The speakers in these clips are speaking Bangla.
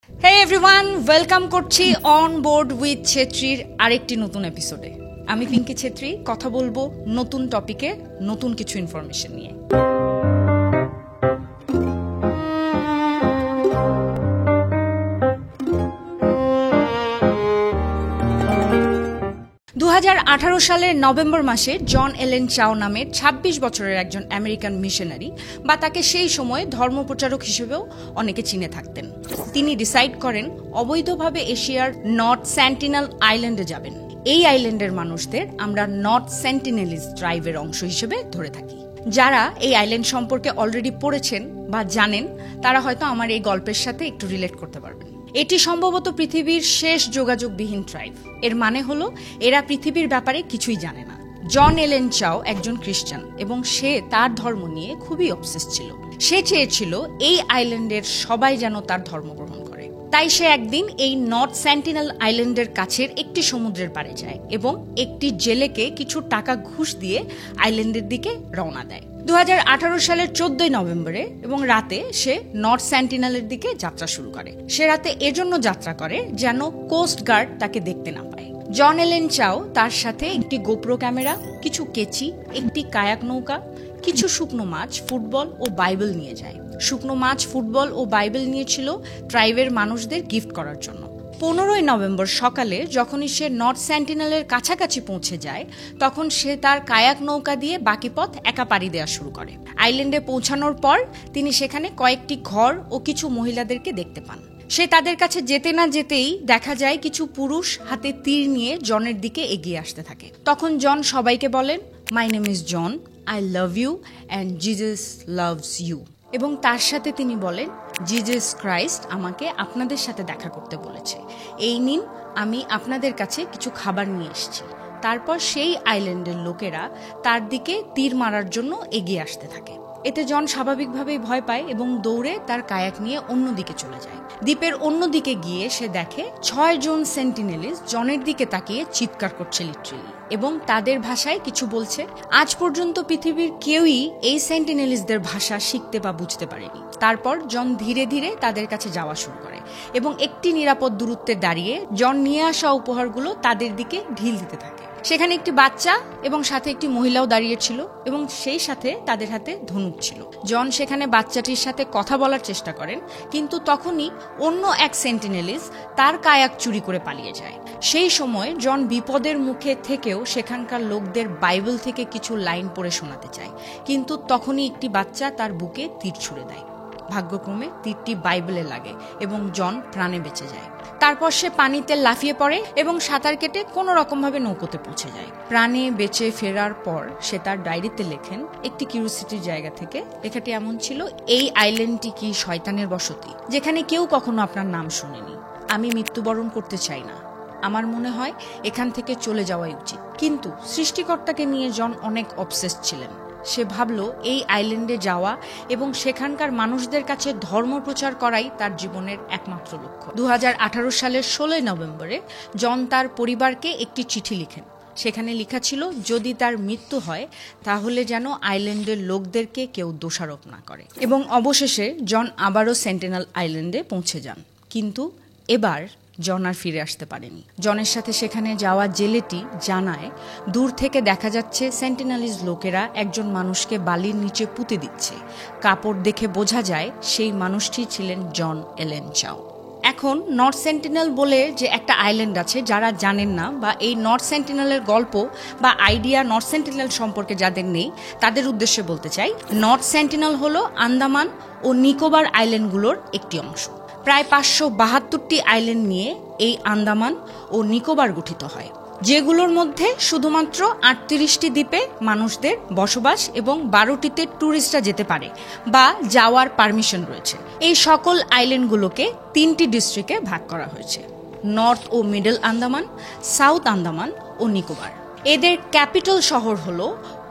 Hey everyone, welcome করছি অন বোর্ড উইথ ছেত্রীর আরেকটি নতুন এপিসোডে। আমি পিঙ্কি ছেত্রী, কথা বলবো নতুন টপিকে, নতুন কিছু ইনফরমেশন নিয়ে। 2018 সালের নভেম্বর মাসে জন এলেন চাও নামের 26 বছরের একজন আমেরিকান মিশনারি বা তাকে সেই সময় ধর্মপ্রচারক হিসেবেও অনেকে চিনে থাকতেন। তিনি ডিসাইড করেন অবৈধভাবে এশিয়ার নর্থ সেন্টিনেল আইল্যান্ডে যাবেন। এই আইল্যান্ডের মানুষদের আমরা নর্থ সেন্টিনেলিজ ট্রাইবের অংশ হিসেবে ধরে থাকি। যারা এই আইল্যান্ড সম্পর্কে অলরেডি পড়েছেন বা জানেন তারা হয়তো আমার এই গল্পের সাথে একটু রিলেট করতে পারবেন। এটি সম্ভবত পৃথিবীর শেষ যোগাযোগবিহীন ট্রাইব। এর মানে হলো এরা পৃথিবীর ব্যাপারে কিছুই জানে না। জন এলেন চাও একজন খ্রিস্টান এবং সে তার ধর্ম নিয়ে খুবই অবসেস ছিল। সে চেয়েছিল এই আইল্যান্ডের সবাই যেন তার ধর্ম গ্রহণ করে। তাই সে একদিন এই নর্থ সেন্টিনেল আইল্যান্ডের কাছের একটি সমুদ্রের পাড়ে যায় এবং একটি জেলেকে কিছু টাকা ঘুষ দিয়ে আইল্যান্ডের দিকে রওনা দেয়। 2018 সালের 14 নভেম্বরে এবং রাতে সে নর্থ সেন্টিনেলের দিকে যাত্রা শুরু করে। সে রাতে এজন্য যাত্রা করে যেন কোস্ট গার্ড তাকে দেখতে না পায়। জন এলেন চাও তার সাথে একটি গোপ্রো ক্যামেরা, কিছু কেচি, একটি কায়াক নৌকা, কিছু শুকনো মাছ, ফুটবল ও বাইবেল নিয়ে যায়। শুকনো মাছ, ফুটবল ও বাইবেল নিয়েছিল ট্রাইবের মানুষদের গিফট করার জন্য। 15 নভেম্বর সকালে যখনই সে নর্থ সেন্টিনেলের কাছাকাছি পৌঁছে যায় তখন সে তার কায়াক নৌকা দিয়ে বাকি পথ একা পাড়ি দেওয়া শুরু করে। আইল্যান্ডে পৌঁছানোর পর তিনি সেখানে কয়েকটি ঘর ও কিছু মহিলাদেরকে দেখতে পান। সে তাদের কাছে যেতে না যেতেই দেখা যায় কিছু পুরুষ হাতে তীর নিয়ে জনের দিকে এগিয়ে আসতে থাকে। তখন জন সবাইকে বলেন, my name is John, I love you and Jesus loves you. এবং তার সাথে তিনি বলেন, জিজাস ক্রাইস্ট আমাকে আপনাদের সাথে দেখা করতে বলেছে। এই নিন, আমি আপনাদের কাছে কিছু খাবার নিয়ে এসেছি। তারপর সেই আইল্যান্ডের লোকেরা তার দিকে তীর মারার জন্য এগিয়ে আসতে থাকে। এতে জন স্বাভাবিকভাবেই ভয় পায় এবং দৌড়ে তার কায়াক নিয়ে অন্যদিকে চলে যায়। দ্বীপের অন্যদিকে গিয়ে সে দেখে 6 জন সেন্টিনেলিস জনের দিকে তাকিয়ে চিৎকার করছে লিটারেলি এবং তাদের ভাষায় কিছু বলছে। আজ পর্যন্ত পৃথিবীর কেউই এই সেন্টিনেলিসদের ভাষা শিখতে বা বুঝতে পারেনি। তারপর জন ধীরে ধীরে তাদের কাছে যাওয়া শুরু করে এবং একটি নিরাপদ দূরত্বে দাঁড়িয়ে জন নিয়ে আসা উপহারগুলো তাদের দিকে ঢিল দিতে থাকে। সেখানে একটি বাচ্চা এবং সাথে একটি মহিলাও দাঁড়িয়েছিল এবং সেই সাথে তাদের হাতে ধনুক ছিল। জন সেখানে বাচ্চাটির সাথে কথা বলার চেষ্টা করেন, কিন্তু তখনই অন্য এক সেন্টিনেলিস তার কায়াক চুরি করে পালিয়ে যায়। সেই সময় জন বিপদের মুখে থেকেও সেখানকার লোকদের বাইবেল থেকে কিছু লাইন পড়ে শোনাতে চায়, কিন্তু তখনই একটি বাচ্চা তার বুকে তীর ছুঁড়ে দেয়। ভাগ্যক্রমে তীরটি বাইবেলে লাগে এবং জন প্রাণে বেঁচে যায়। তারপর সে পানিতে লাফিয়ে পড়ে এবং সাঁতার কেটে কোনো রকমভাবে নৌকোতে পৌঁছে যায়। প্রাণে বেঁচে ফেরার পর সে তার ডায়েরিতে লেখেন একটি কিউরিওসিটির জায়গা থেকে। লেখাটি এমন ছিল, এই আইল্যান্ডটি কি শয়তানের বসতি, যেখানে কেউ কখনো আপনার নাম শুনেনি। আমি মৃত্যুবরণ করতে চাই না। আমার মনে হয় এখান থেকে চলে যাওয়াই উচিত। কিন্তু সৃষ্টিকর্তাকে নিয়ে জন অনেক অবসেসড ছিলেন। সে ভাবল এই আইল্যান্ডে যাওয়া এবং সেখানকার মানুষদের কাছে ধর্ম প্রচার করাই তার জীবনের একমাত্র লক্ষ্য। 2018 সালের 16 নভেম্বরে জন তার পরিবারকে একটি চিঠি লিখেন। সেখানে লেখা ছিল, যদি তার মৃত্যু হয় তাহলে যেন আইল্যান্ডের লোকদেরকে কেউ দোষারোপ না করে। এবং অবশেষে জন আবারও সেন্টিনেল আইল্যান্ডে পৌঁছে যান, কিন্তু এবার জন আর ফিরে আসতে পারেনি। জনের সাথে সেখানে যাওয়া জেলেটি জানায়, দূর থেকে দেখা যাচ্ছে সেন্টিনেলিস লোকেরা একজন মানুষকে বালির নিচে পুঁতে দিচ্ছে। কাপড় দেখে বোঝা যায় সেই মানুষটি ছিলেন জন এলেন চাও। এখন নর্থ সেন্টিনেল বলে যে একটা আইল্যান্ড আছে, যারা জানেন না বা এই নর্থ সেন্টিনেলের গল্প বা আইডিয়া নর্থ সেন্টিনেল সম্পর্কে যাদের নেই তাদের উদ্দেশ্যে বলতে চাই, নর্থ সেন্টিনেল হলো আন্দামান ও নিকোবর আইল্যান্ডগুলোর একটি অংশ। প্রায় 572টি আইল্যান্ড নিয়ে এই আন্দামান ও নিকোবর গঠিত হয়, যেগুলোর মধ্যে শুধুমাত্র 38টি দ্বীপে মানুষদের বসবাস এবং 12টিতে ট্যুরিস্টরা যেতে পারে বা যাওয়ার পারমিশন রয়েছে। এই সকল আইল্যান্ডগুলোকে 3টি ডিস্ট্রিক্টে ভাগ করা হয়েছে, নর্থ ও মিডল আন্দামান, সাউথ আন্দামান ও নিকোবর। এদের ক্যাপিটাল শহর হলো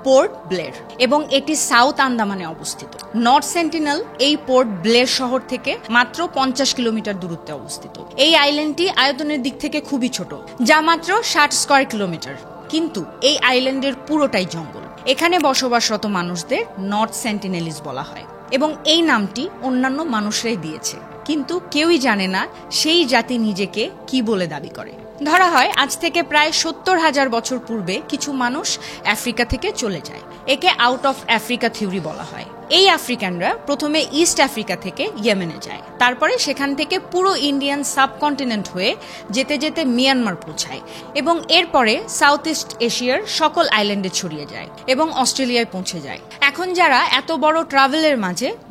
পোর্ট ব্লের এবং এটি সাউথ আন্দামানে অবস্থিত। নর্থ সেন্টিনেল এই পোর্ট ব্লের শহর থেকে মাত্র 50 কিলোমিটার দূরত্বে অবস্থিত। এই আইল্যান্ডটি আয়তনের দিক থেকে খুবই ছোট, যা মাত্র 60 স্কয়ার কিলোমিটার, কিন্তু এই আইল্যান্ডের পুরোটাই জঙ্গল। এখানে বসবাসরত মানুষদের নর্থ সেন্টিনেলিস বলা হয় এবং এই নামটি অন্যান্য মানুষরাই দিয়েছে। কিন্তু কেউই জানে না সেই জাতি নিজেকে কি বলে দাবি করে। ধরা হয় আজ থেকে প্রায় 70,000 বছর পূর্বে কিছু মানুষ আফ্রিকা থেকে চলে যায়। একে আউট অফ আফ্রিকা থিওরি বলা হয়। এই আফ্রিকানরা প্রথমে ইস্ট আফ্রিকা থেকে ইয়েমেনে যায়, তারপরে সেখান থেকে পুরো ইন্ডিয়ান সাবকন্টিনেন্ট হয়ে যেতে যেতে মিয়ানমার পৌঁছায় এবং এরপরে সাউথ ইস্ট এশিয়ার সকল আইল্যান্ডে ছড়িয়ে যায় এবং অস্ট্রেলিয়ায় পৌঁছে যায়। এখন যারা এত বড় ট্রাভেলের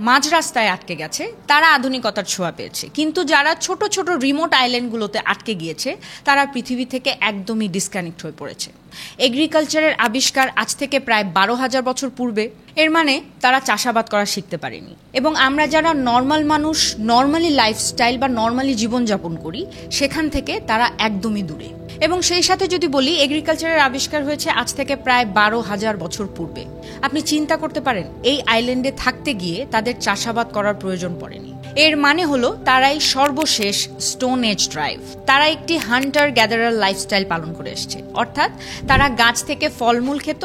মাঝ রাস্তায় আটকে গেছে তারা আধুনিকতার ছোঁয়া পেয়েছে, কিন্তু যারা ছোট ছোট রিমোট আইল্যান্ডগুলোতে আটকে গিয়েছে তারা পৃথিবী থেকে একদমই ডিসকানেক্ট হয়ে পড়েছে। এগ্রিকালচারের আবিষ্কার আজ থেকে প্রায় 12,000 বছর পূর্বে। এর মানে তারা চাষাবাদ করা শিখতে পারেনি এবং আমরা যারা নর্মাল মানুষ, নর্মালি লাইফস্টাইল বা নর্মালি জীবনযাপন করি, সেখান থেকে তারা একদমই দূরে। এবং সেই সাথে যদি বলি, এগ্রিকালচারের আবিষ্কার হয়েছে আজ থেকে প্রায় 12,000 বছর পূর্বে। আপনি চিন্তা করতে পারেন এই আইল্যান্ডে থাকতে গিয়ে তাদের চাষাবাদ করার প্রয়োজন পড়েনি। এর মানে হলো তারাই সর্বশেষ স্টোন এজ ট্রাইব। তারা একটি হান্টার গ্যাদারার লাইফস্টাইল পালন করে এসছে, অর্থাৎ তারা গাছ থেকে ফলমূল খেত,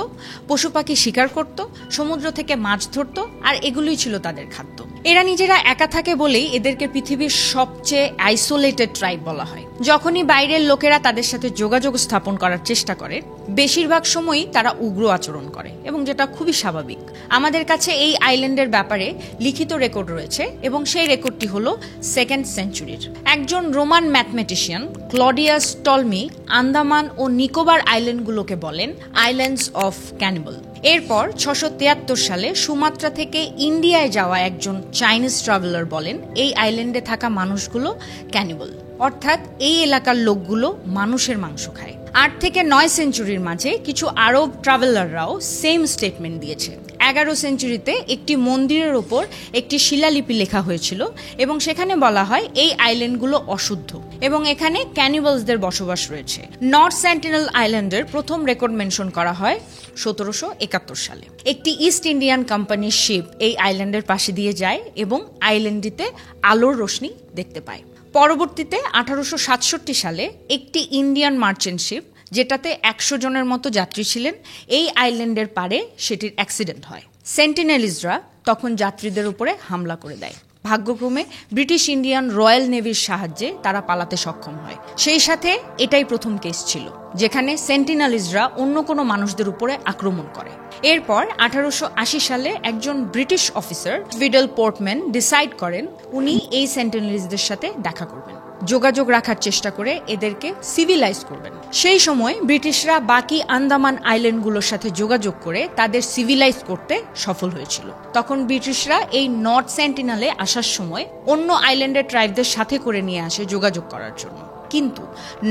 পশু পাখি শিকার করত, সমুদ্র থেকে মাছ ধরত, আর এগুলোই ছিল তাদের খাদ্য। এরা নিজেরা একা থাকে বলেই এদেরকে পৃথিবীর সবচেয়ে আইসোলেটেড ট্রাইব বলা হয়। যখনই বাইরের লোকেরা তাদের সাথে যোগাযোগ স্থাপন করার চেষ্টা করে, বেশিরভাগ সময়ই তারা উগ্র আচরণ করে, এবং যেটা খুবই স্বাভাবিক। আমাদের কাছে এই আইল্যান্ডের ব্যাপারে লিখিত রেকর্ড রয়েছে এবং সেই রেকর্ডটি হলো 2nd সেঞ্চুরির। একজন রোমান ম্যাথমেটিশিয়ান ক্লডিয়াস টলমি আন্দামান ও নিকোবর আইল্যান্ডগুলোকে বলেন আইল্যান্ডস অফ ক্যানিবল। এরপর 673 সালে সুমাত্রা থেকে ইন্ডিয়ায় যাওয়া একজন চাইনিজ ট্রাভেলার বলেন এই আইল্যান্ডে থাকা মানুষগুলো ক্যানিবল, অর্থাৎ এই এলাকার লোকগুলো মানুষের মাংস খায়। 8 থেকে 9 সেঞ্চুরির মাঝে কিছু আরব ট্রাভেলাররাও সেম স্টেটমেন্ট দিয়েছে। 11 সেঞ্চুরিতে একটি মন্দিরের ওপর একটি শিলালিপি লেখা হয়েছিল এবং সেখানে বলা হয় এই আইল্যান্ডগুলো অশুদ্ধ এবং এখানে ক্যানিবালসদের বসবাস রয়েছে। নর্থ সেন্টিনেল আইল্যান্ডের প্রথম রেকর্ড মেনশন করা হয় 1771 সালে। একটি ইস্ট ইন্ডিয়ান কোম্পানির শিপ এই আইল্যান্ডের পাশে দিয়ে যায় এবং আইল্যান্ডটিতে আলোর রোশনি দেখতে পায়। পরবর্তীতে 1867 সালে একটি ইন্ডিয়ান মার্চেন্ট শিপ, যেটাতে 100 জনের মতো যাত্রী ছিলেন, এই আইল্যান্ডের পারে সেটির অ্যাক্সিডেন্ট হয়। সেন্টিনেলিজরা তখন যাত্রীদের উপরে হামলা করে দেয়। ভাগ্যক্রমে ব্রিটিশ ইন্ডিয়ান রয়্যাল নেভির সাহায্যে তারা পালাতে সক্ষম হয়। সেই সাথে এটাই প্রথম কেস ছিল যেখানে সেন্টিনেলিজরা অন্য কোনো মানুষদের উপরে আক্রমণ করে। এরপর 1880 সালে একজন British officer Vidal Portman decide করেন উনি এই সেন্টিনেলিজদের সাথে দেখা করবেন, যোগাযোগ রাখার চেষ্টা করে এদেরকে সিভিলাইজ করবেন। সেই সময় ব্রিটিশরা বাকি আন্দামান আইল্যান্ডগুলোর সাথে যোগাযোগ করে তাদের সিভিলাইজ করতে সফল হয়েছিল। তখন ব্রিটিশরা এই নর্থ সেন্টিনেলে আসার সময় অন্য আইল্যান্ডের ট্রাইবদের সাথে করে নিয়ে আসে যোগাযোগ করার জন্য, কিন্তু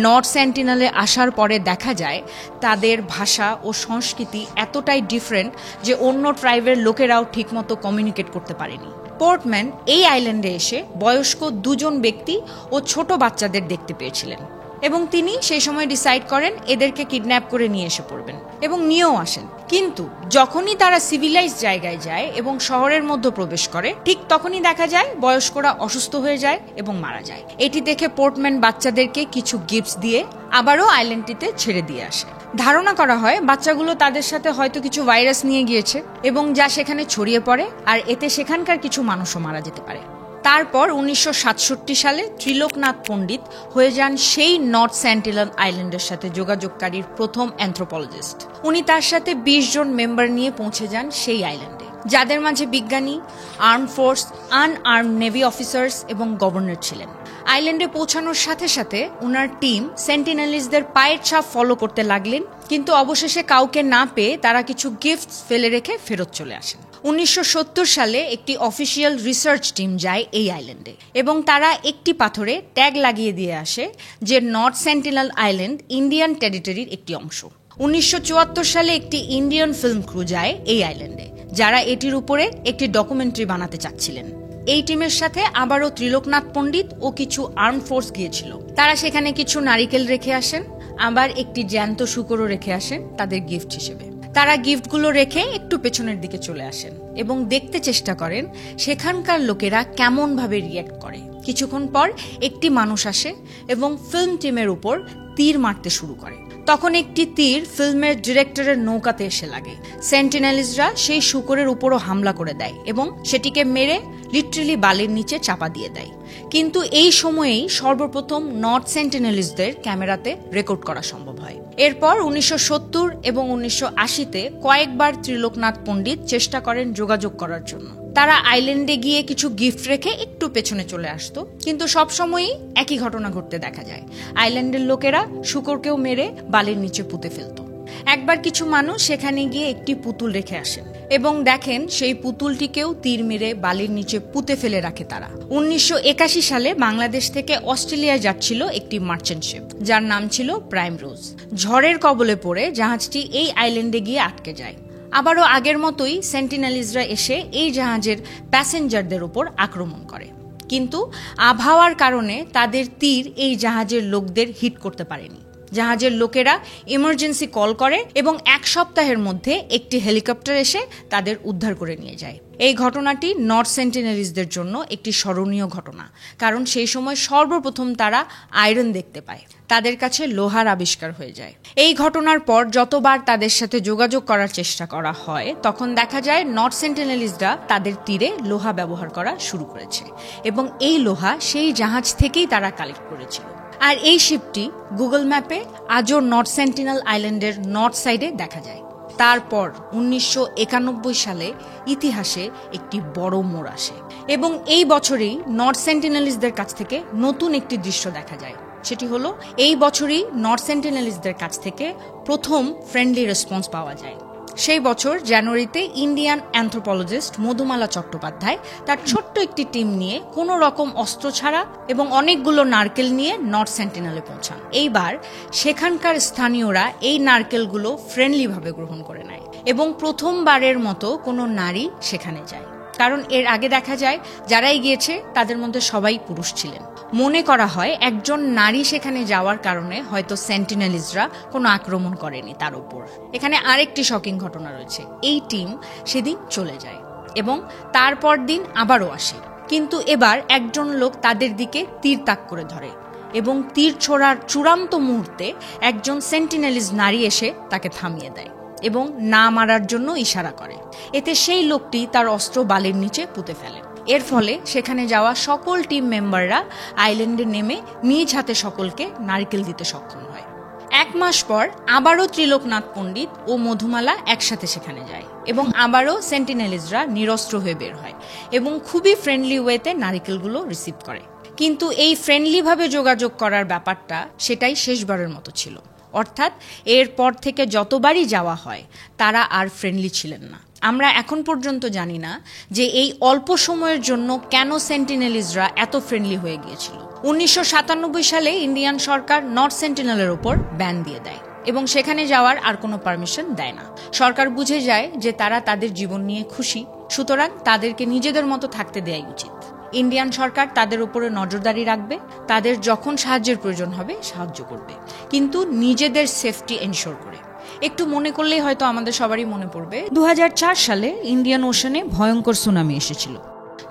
নর্থ সেন্টিনেলে আসার পরে দেখা যায় তাদের ভাষা ও সংস্কৃতি এতটাই ডিফারেন্ট যে অন্য ট্রাইবের লোকেরাও ঠিকমতো কমিউনিকেট করতে পারেনি। পোর্টম্যান এই আইল্যান্ডে এসে বয়স্ক 2 জন ব্যক্তি ও ছোট বাচ্চাদের দেখতে পেয়েছিলেন এবং তিনি সেই সময় ডিসাইড করেন এদেরকে কিডন্যাপ করে নিয়ে এসে পড়বেন এবং নিয়েও আসেন। কিন্তু যখনই তারা সিভিলাইজ জায়গায় যায় এবং শহরের মধ্যে প্রবেশ করে, ঠিক তখনই দেখা যায় বয়স্করা অসুস্থ হয়ে যায় এবং মারা যায়। এটি দেখে পোর্টম্যান বাচ্চাদেরকে কিছু গিফটস দিয়ে আবারও আইল্যান্ডটিতে ছেড়ে দিয়ে আসে। ধারণা করা হয় বাচ্চাগুলো তাদের সাথে হয়তো কিছু ভাইরাস নিয়ে গিয়েছে এবং যা সেখানে ছড়িয়ে পড়ে, আর এতে সেখানকার কিছু মানুষও মারা যেতে পারে। তারপর 1967 সালে ত্রিলোকনাথ পণ্ডিত হয়ে যান সেই নর্থ সেন্টিনেল আইল্যান্ডের সাথে যোগাযোগকারীর প্রথম অ্যানথ্রোপোলজিস্ট। উনি তার সাথে 20 জন মেম্বার নিয়ে পৌঁছে যান সেই আইল্যান্ডে, যাদের মাঝে বিজ্ঞানী, arm force, unarmed navy officers এবং গভর্নর ছিলেন। আইল্যান্ডে পৌঁছানোর সাথে সাথে ওনার টিম সেন্টিনেলিজদের পায়ের ছাপ ফলো করতে লাগলেন, কিন্তু অবশেষে কাউকে না পেয়ে তারা কিছু গিফটস ফেলে রেখে ফেরত চলে আসেন। 1970 সালে একটি অফিসিয়াল রিসার্চ টিম যায় এই আইল্যান্ডে এবং তারা একটি পাথরে ট্যাগ লাগিয়ে দিয়ে আসে যে নর্থ সেন্টিনেল আইল্যান্ড ইন্ডিয়ান টেরিটরির একটি অংশ। 1974 সালে একটি ইন্ডিয়ান ফিল্ম ক্রু যায় এই আইল্যান্ডে, যারা এটির উপরে একটি ডকুমেন্টারি বানাতে চাচ্ছিলেন। এই টিমের সাথে আবারও ত্রিলোকনাথ পণ্ডিত ও কিছু আর্ম ফোর্স গিয়েছিল। তারা সেখানে কিছু নারিকেল রেখে আসেন, আবার একটি জ্যান্ত শূকরও রেখে আসেন তাদের গিফট হিসেবে। তারা গিফটগুলো রেখে একটু পেছনের দিকে চলে আসেন এবং দেখতে চেষ্টা করেন সেখানকার লোকেরা কেমন ভাবে রিয়্যাক্ট করে। কিছুক্ষণ পর একটি মানুষ আসে এবং ফিল্ম টিমের উপর তীর মারতে শুরু করে। তখন একটি তীর ফিল্মের ডিরেক্টরের নৌকাতে এসে লাগে। সেন্টিনেলিজরা সেই শূকরের উপরও হামলা করে দেয় এবং সেটিকে মেরে লিটারালি বালির নিচে চাপা দিয়ে দেয়। কিন্তু এই সময়েই সর্বপ্রথম নর্থ সেন্টিনেলিজদের ক্যামেরাতে রেকর্ড করা সম্ভব হয়। এরপর 1970 এবং 1980-তে কয়েকবার ত্রিলোকনাথ পণ্ডিত চেষ্টা করেন যোগাযোগ করার জন্য। তারা আইল্যান্ডে গিয়ে কিছু গিফট রেখে একটু পেছনে চলে আসতো, কিন্তু সবসময়ই একই ঘটনা ঘটতে দেখা যায়। আইল্যান্ডের লোকেরা শূকরকেও মেরে বালির নিচে পুঁতে ফেলত। একবার কিছু মানুষ সেখানে গিয়ে একটি পুতুল রেখে আসেন এবং দেখেন সেই পুতুলটিকেও তীর মেরে বালির নিচে পুঁতে ফেলে রাখে তারা। 1981 সালে বাংলাদেশ থেকে অস্ট্রেলিয়ায় যাচ্ছিল একটি মার্চেন্ট শিপ, যার নাম ছিল প্রাইম রোজ। ঝড়ের কবলে পড়ে জাহাজটি এই আইল্যান্ডে গিয়ে আটকে যায়। আবারও আগের মতোই সেন্টিনেলিজরা এসে এই জাহাজের প্যাসেঞ্জারদের উপর আক্রমণ করে, কিন্তু আবহাওয়ার কারণে তাদের তীর এই জাহাজের লোকদের হিট করতে পারেনি। জাহাজের লোকেরা ইমার্জেন্সি কল করে এবং 1 সপ্তাহের মধ্যে একটি হেলিকপ্টার এসে তাদের উদ্ধার করে নিয়ে যায়। এই ঘটনাটি নর্থ সেন্টিনেলিজদের জন্য একটি স্মরণীয় ঘটনা, কারণ সেই সময় সর্বপ্রথম তারা আয়রন দেখতে পায়। তাদের কাছে লোহার আবিষ্কার হয়ে যায়। এই ঘটনার পর যতবার তাদের সাথে যোগাযোগ করার চেষ্টা করা হয়, তখন দেখা যায় নর্থ সেন্টিনেলিজরা তাদের তীরে লোহা ব্যবহার করা শুরু করেছে এবং এই লোহা সেই জাহাজ থেকেই তারা কালেক্ট করেছিল। আর এই শিপটি গুগল ম্যাপে আজও নর্থ সেন্টিনেল আইল্যান্ডের নর্থ সাইডে দেখা যায়। তারপর 1991 সালে ইতিহাসে একটি বড় মোড় আসে এবং এই বছরই নর্থ সেন্টিনেলিজদের কাছ থেকে নতুন একটি দৃশ্য দেখা যায়। সেটি হলো এই বছরই নর্থ সেন্টিনেলিজদের কাছ থেকে প্রথম ফ্রেন্ডলি রেসপন্স পাওয়া যায়। সেই বছর জানুয়ারিতে ইন্ডিয়ান অ্যানথ্রোপোলজিস্ট মধুমালা চট্টোপাধ্যায় তার ছোট্ট একটি টিম নিয়ে কোনো রকম অস্ত্র ছাড়া এবং অনেকগুলো নারকেল নিয়ে নর্থ সেন্টিনেলে পৌঁছান। এইবার সেখানকার স্থানীয়রা এই নারকেলগুলো ফ্রেন্ডলিভাবে গ্রহণ করে নেয় এবং প্রথমবারের মতো কোনো নারী সেখানে যায়, কারণ এর আগে দেখা যায় যারাই গিয়েছে তাদের মধ্যে সবাই পুরুষ ছিলেন। মনে করা হয় একজন নারী সেখানে যাওয়ার কারণে হয়তো সেন্টিনেলিজরা কোনো আক্রমণ করেনি তার উপর। এখানে আরেকটি শকিং ঘটনা রয়েছে। এই টিম সেদিন চলে যায় এবং তারপর দিন আবারও আসে, কিন্তু এবার একজন লোক তাদের দিকে তীর তাক করে ধরে এবং তীর ছোড়ার চূড়ান্ত মুহূর্তে একজন সেন্টিনেলিজ নারী এসে তাকে থামিয়ে দেয় এবং না মারার জন্য ইশারা করে। এতে সেই লোকটি তার অস্ত্র বালির নিচে পুঁতে ফেলে। এর ফলে সেখানে যাওয়া সকল টিম মেম্বাররা আইল্যান্ডে নেমে নিজ হাতে সকলকে নারকেল দিতে সক্ষম হয়। 1 মাস পর আবারও ত্রিলোকনাথ পণ্ডিত ও মধুমালা একসাথে সেখানে যায় এবং আবারও সেন্টিনেলিজরা নিরস্ত্র হয়ে বের হয় এবং খুবই ফ্রেন্ডলি ওয়েতে নারকেলগুলো রিসিভ করে। কিন্তু এই ফ্রেন্ডলিভাবে যোগাযোগ করার ব্যাপারটা সেটাই শেষবারের মতো ছিল, অর্থাৎ এরপর থেকে যতবারই যাওয়া হয় তারা আর ফ্রেন্ডলি ছিলেন না। আমরা এখন পর্যন্ত জানি না যে এই অল্প সময়ের জন্য কেন সেন্টিনেলিজরা এত ফ্রেন্ডলি হয়ে গিয়েছিল। 1997 সালে ইন্ডিয়ান সরকার নর্থ সেন্টিনেলের উপর ব্যান দিয়ে দেয় এবং সেখানে যাওয়ার আর কোনো পারমিশন দেয় না। সরকার বুঝে যায় যে তারা তাদের জীবন নিয়ে খুশি, সুতরাং তাদেরকে নিজেদের মতো থাকতে দেওয়াই উচিত। ইন্ডিয়ান সরকার তাদের উপরে নজরদারি রাখবে, তাদের যখন সাহায্যের প্রয়োজন হবে সাহায্য করবে, কিন্তু নিজেদের সেফটি এনশোর করে। একটু মনে করলেই হয়তো আমাদের সবারই মনে পড়বে 2004 সালে ইন্ডিয়ান ওশানে ভয়ঙ্কর সুনামি এসেছিল।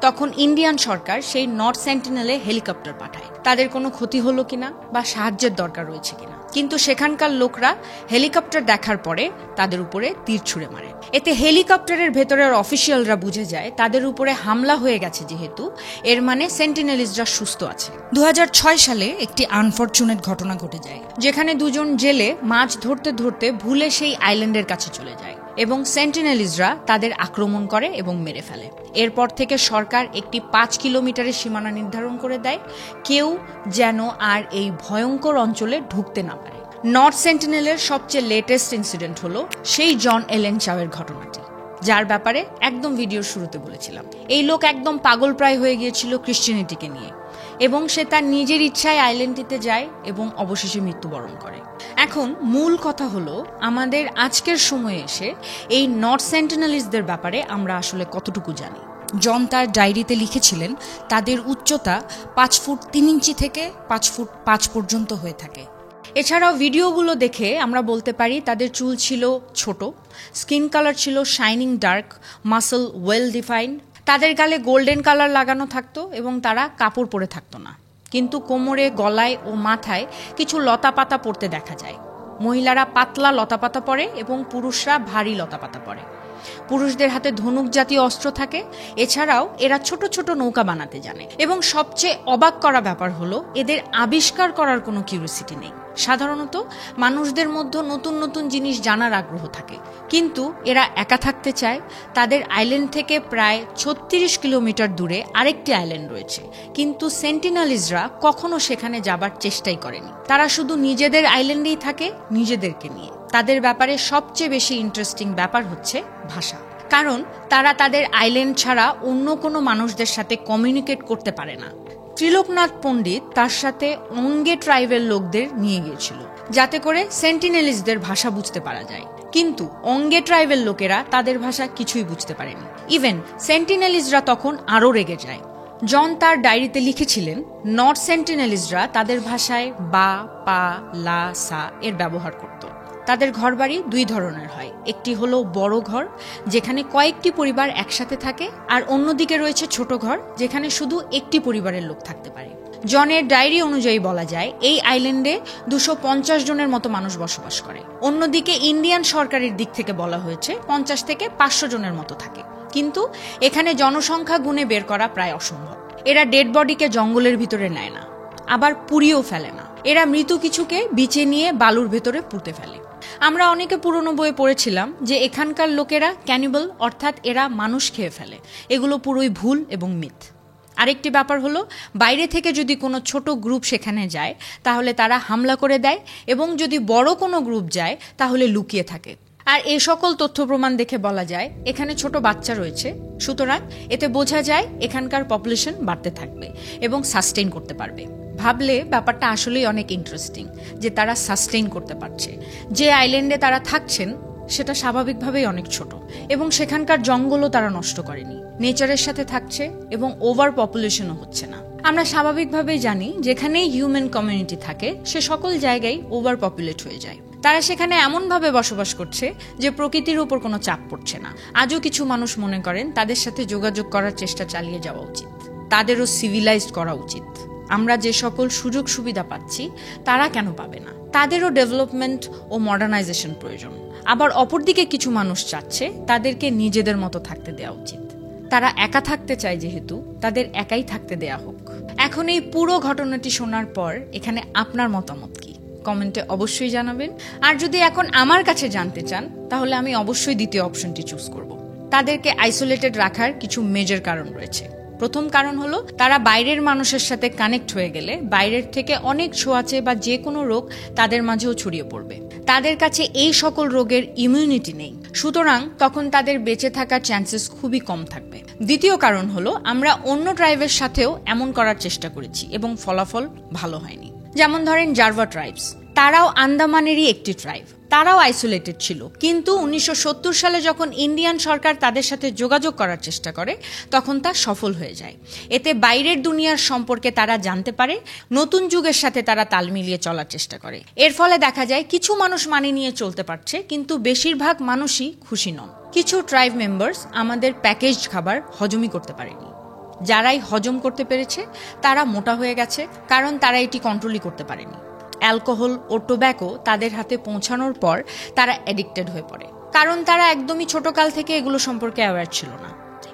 তখন ইন্ডিয়ান সরকার সেই নর্থ সেন্টিনেলে হেলিকপ্টার পাঠায় তাদের কোনো ক্ষতি হলো কিনা বা সাহায্যের দরকার রয়েছে কিনা, কিন্তু সেখানকার লোকরা হেলিকপ্টার দেখার পরে তাদের উপরে তীর ছুঁড়ে মারে। এতে হেলিকপ্টারের ভেতরের অফিসিয়ালরা বুঝে যায় তাদের উপরে হামলা হয়ে গেছে, যেহেতু এর মানে সেন্টিনেলিজরা সুস্থ আছে। 2006 সালে একটি আনফরচুনেট ঘটনা ঘটে যায়, যেখানে দুজন জেলে মাছ ধরতে ধরতে ভুলে সেই আইল্যান্ডের কাছে চলে যায় এবং সেন্টিনেলিজরা তাদের আক্রমণ করে এবং মেরে ফেলে। এরপর থেকে সরকার একটি 5 কিলোমিটারের সীমানা নির্ধারণ করে দেয়, কেউ যেন আর এই ভয়ঙ্কর অঞ্চলে ঢুকতে না পারে। নর্থ সেন্টিনেলের সবচেয়ে লেটেস্ট ইনসিডেন্ট হলো সেই জন এলেন চাওয়ের ঘটনাটি, যার ব্যাপারে একদম ভিডিওর শুরুতে বলেছিলাম। এই লোক একদম পাগলপ্রায় হয়ে গিয়েছিল ক্রিশ্চিয়ানিটিকে নিয়ে এবং সে তার নিজের ইচ্ছায় আইল্যান্ডটিতে যায় এবং অবশেষে মৃত্যুবরণ করে। এখন মূল কথা হলো আমাদের আজকের সময়ে এসে এই নর্থ সেন্টিনেলিজদের ব্যাপারে আমরা আসলে কতটুকু জানি। জন তার ডায়েরিতে লিখেছিলেন তাদের উচ্চতা 5 ফুট 3 ইঞ্চি থেকে 5 ফুট 5 পর্যন্ত হয়ে থাকে। এছাড়াও ভিডিওগুলো দেখে আমরা বলতে পারি তাদের চুল ছিল ছোট, স্কিন কালার ছিল shining dark, muscle well defined, তাদের গালে গোল্ডেন কালার লাগানো থাকতো এবং তারা কাপড় পরে থাকতো না, কিন্তু কোমরে, গলায় ও মাথায় কিছু লতা পাতা পড়তে দেখা যায়। মহিলারা পাতলা লতাপাতা পরে এবং পুরুষরা ভারী লতাপাতা পরে। পুরুষদের হাতে ধনুক জাতীয় অস্ত্র থাকে। এছাড়াও এরা ছোট ছোট নৌকা বানাতে জানে এবং সবচেয়ে অবাক করা ব্যাপার হলো এদের আবিষ্কার করার কোনো কিউরিওসিটি নেই। সাধারণত মানুষদের মধ্যে নতুন নতুন জিনিস জানার আগ্রহ থাকে, কিন্তু এরা একা থাকতে চায়। তাদের আইল্যান্ড থেকে প্রায় 36 কিলোমিটার দূরে আরেকটি আইল্যান্ড রয়েছে, কিন্তু সেন্টিনেলিজরা কখনো সেখানে যাবার চেষ্টাই করেনি। তারা শুধু নিজেদের আইল্যান্ডেই থাকে, নিজেদেরকে নিয়ে। তাদের ব্যাপারে সবচেয়ে বেশি ইন্টারেস্টিং ব্যাপার হচ্ছে ভাষা, কারণ তারা তাদের আইল্যান্ড ছাড়া অন্য কোনো মানুষদের সাথে কমিউনিকেট করতে পারে না। ত্রিলোকনাথ পণ্ডিত তার সাথে অঙ্গে ট্রাইবের লোকদের নিয়ে গিয়েছিল, যাতে করে সেন্টিনেলিজদের ভাষা বুঝতে পারা যায়, কিন্তু অঙ্গে ট্রাইবের লোকেরা তাদের ভাষা কিছুই বুঝতে পারেনি। ইভেন সেন্টিনেলিজরা তখন আরও রেগে যায়। জন তার ডায়েরিতে লিখেছিলেন, নর্থ সেন্টিনেলিজরা তাদের ভাষায় বা, পা, লা, সা এর ব্যবহার করত। তাদের ঘরবাড়ি দুই ধরনের হয়, একটি হলো বড় ঘর যেখানে কয়েকটি পরিবার একসাথে থাকে, আর অন্যদিকে রয়েছে ছোট ঘর যেখানে শুধু একটি পরিবারের লোক থাকতে পারে। জনের ডায়েরি অনুযায়ী বলা যায় এই আইল্যান্ডে 250 জনের মতো মানুষ বসবাস করে। অন্যদিকে ইন্ডিয়ান সরকারের দিক থেকে বলা হয়েছে 50 থেকে 500 জনের মতো থাকে, কিন্তু এখানে জনসংখ্যা গুণে বের করা প্রায় অসম্ভব। এরা ডেড বডিকে জঙ্গলের ভিতরে নেয় না, আবার পুড়িয়েও ফেলে না। এরা মৃত কিছুকে বিচে নিয়ে বালুর ভেতরে পুঁতে ফেলে। আমরা অনেকে পুরনো বইয়ে পড়েছিলাম যে এখানকার লোকেরা ক্যানিবল, অর্থাৎ এরা মানুষ খেয়ে ফেলে। এগুলো পুরোই ভুল এবং মিথ। আরেকটি ব্যাপার হলো, বাইরে থেকে যদি কোনো ছোট গ্রুপ সেখানে যায় তাহলে তারা হামলা করে দেয়, এবং যদি বড় কোনো গ্রুপ যায় তাহলে লুকিয়ে থাকে। আর এই সকল তথ্য প্রমাণ দেখে বলা যায় এখানে ছোট বাচ্চা রয়েছে, সুতরাং এতে বোঝা যায় এখানকার পপুলেশন বাড়তে থাকবে এবং সাস্টেইন করতে পারবে। ভাবলে ব্যাপারটা আসলেই অনেক ইন্টারেস্টিং যে তারা সাস্টেইন করতে পারছে। যে আইল্যান্ডে তারা থাকছেন সেটা স্বাভাবিকভাবেই অনেক ছোট, এবং সেখানকার জঙ্গলও তারা নষ্ট করেনি। নেচারের সাথে থাকছে এবং ওভার পপুলেশনও হচ্ছে না। আমরা স্বাভাবিকভাবেই জানি যেখানেই হিউম্যান কমিউনিটি থাকে সে সকল জায়গায় ওভার পপুলেট হয়ে যায়। তারা সেখানে এমনভাবে বসবাস করছে যে প্রকৃতির উপর কোনো চাপ পড়ছে না। আজও কিছু মানুষ মনে করেন তাদের সাথে যোগাযোগ করার চেষ্টা চালিয়ে যাওয়া উচিত, তাদেরও সিভিলাইজড করা উচিত। আমরা যে সকল সুযোগ সুবিধা পাচ্ছি তারা কেন পাবে না? তাদেরও ডেভেলপমেন্ট ও মডার্নাইজেশন প্রয়োজন। আবার অপরদিকে কিছু মানুষ চাচ্ছে তাদেরকে নিজেদের মতো থাকতে দেওয়া উচিত। তারা একা থাকতে চায়, যেহেতু তাদের একাই থাকতে দেয়া হোক। এখন এই পুরো ঘটনাটি শোনার পর এখানে আপনার মতামত কি? কমেন্টে অবশ্যই জানাবেন। আর যদি এখন আমার কাছে জানতে চান তাহলে আমি অবশ্যই দ্বিতীয় অপশনটি চুজ করব। তাদেরকে আইসোলেটেড রাখার কিছু মেজর কারণ রয়েছে। প্রথম কারণ হলো তারা বাইরের মানুষের সাথে কানেক্ট হয়ে গেলে বাইরের থেকে অনেক ছোঁয়াচে বা যে কোনো রোগ তাদের মাঝেও ছড়িয়ে পড়বে। তাদের কাছে এই সকল রোগের ইমিউনিটি নেই, সুতরাং তখন তাদের বেঁচে থাকার চান্সেস খুবই কম থাকবে। দ্বিতীয় কারণ হলো আমরা অন্য ট্রাইবের সাথেও এমন করার চেষ্টা করেছি এবং ফলাফল ভালো হয়নি। যেমন ধরেন জারভা ট্রাইবস, তারাও আন্দামানেরই একটি ট্রাইব। তারাও আইসোলেটেড ছিল, কিন্তু 1970 সালে যখন ইন্ডিয়ান সরকার তাদের সাথে যোগাযোগ করার চেষ্টা করে তখন তা সফল হয়ে যায়। এতে বাইরের দুনিয়ার সম্পর্কে তারা জানতে পারে, নতুন যুগের সাথে তারা তাল মিলিয়ে চলার চেষ্টা করে। এর ফলে দেখা যায় কিছু মানুষ মানিয়ে নিয়ে চলতে পারছে, কিন্তু বেশিরভাগ মানুষই খুশি নন। কিছু ট্রাইব মেম্বার্স আমাদের প্যাকেজড খাবার হজমই করতে পারেনি। যারাই হজম করতে পেরেছে তারা মোটা হয়ে গেছে, কারণ তারা এটি কন্ট্রোলই করতে পারেনি। অ্যালকোহল ও টোব্যাকো তাদের হাতে পৌঁছানোর পর তারা অ্যাডিক্টেড হয়ে পড়ে, কারণ তারা একদমই ছোটকাল থেকে এগুলো সম্পর্কে অ্যাওয়্যার ছিল না।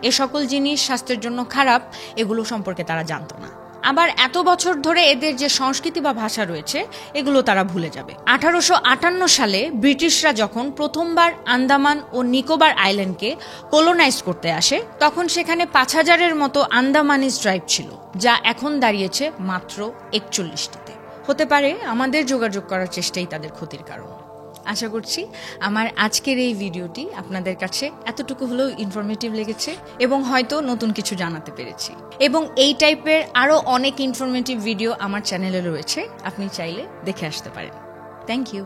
এ সকল জিনিস স্বাস্থ্যের জন্য খারাপ, এগুলো সম্পর্কে তারা জানতো না। আবার এত বছর ধরে এদের যে সংস্কৃতি বা ভাষা রয়েছে এগুলো তারা ভুলে যাবে। 1858 সালে ব্রিটিশরা যখন প্রথমবার আন্দামান ও নিকোবর আইল্যান্ডকে কলোনাইজ করতে আসে তখন সেখানে 5000-এর মতো আন্দামানিজ ট্রাইব ছিল, যা এখন দাঁড়িয়েছে মাত্র 41টিতে। হতে পারে আমাদের যোগাযোগ করার চেষ্টাই তাদের ক্ষতির কারণ। আশা করছি আমার আজকের এই ভিডিওটি আপনাদের কাছে এতটুকু হলেও ইনফরমেটিভ লেগেছে এবং হয়তো নতুন কিছু জানাতে পেরেছি। এবং এই টাইপের আরও অনেক ইনফরমেটিভ ভিডিও আমার চ্যানেলে রয়েছে, আপনি চাইলে দেখে আসতে পারেন। Thank you.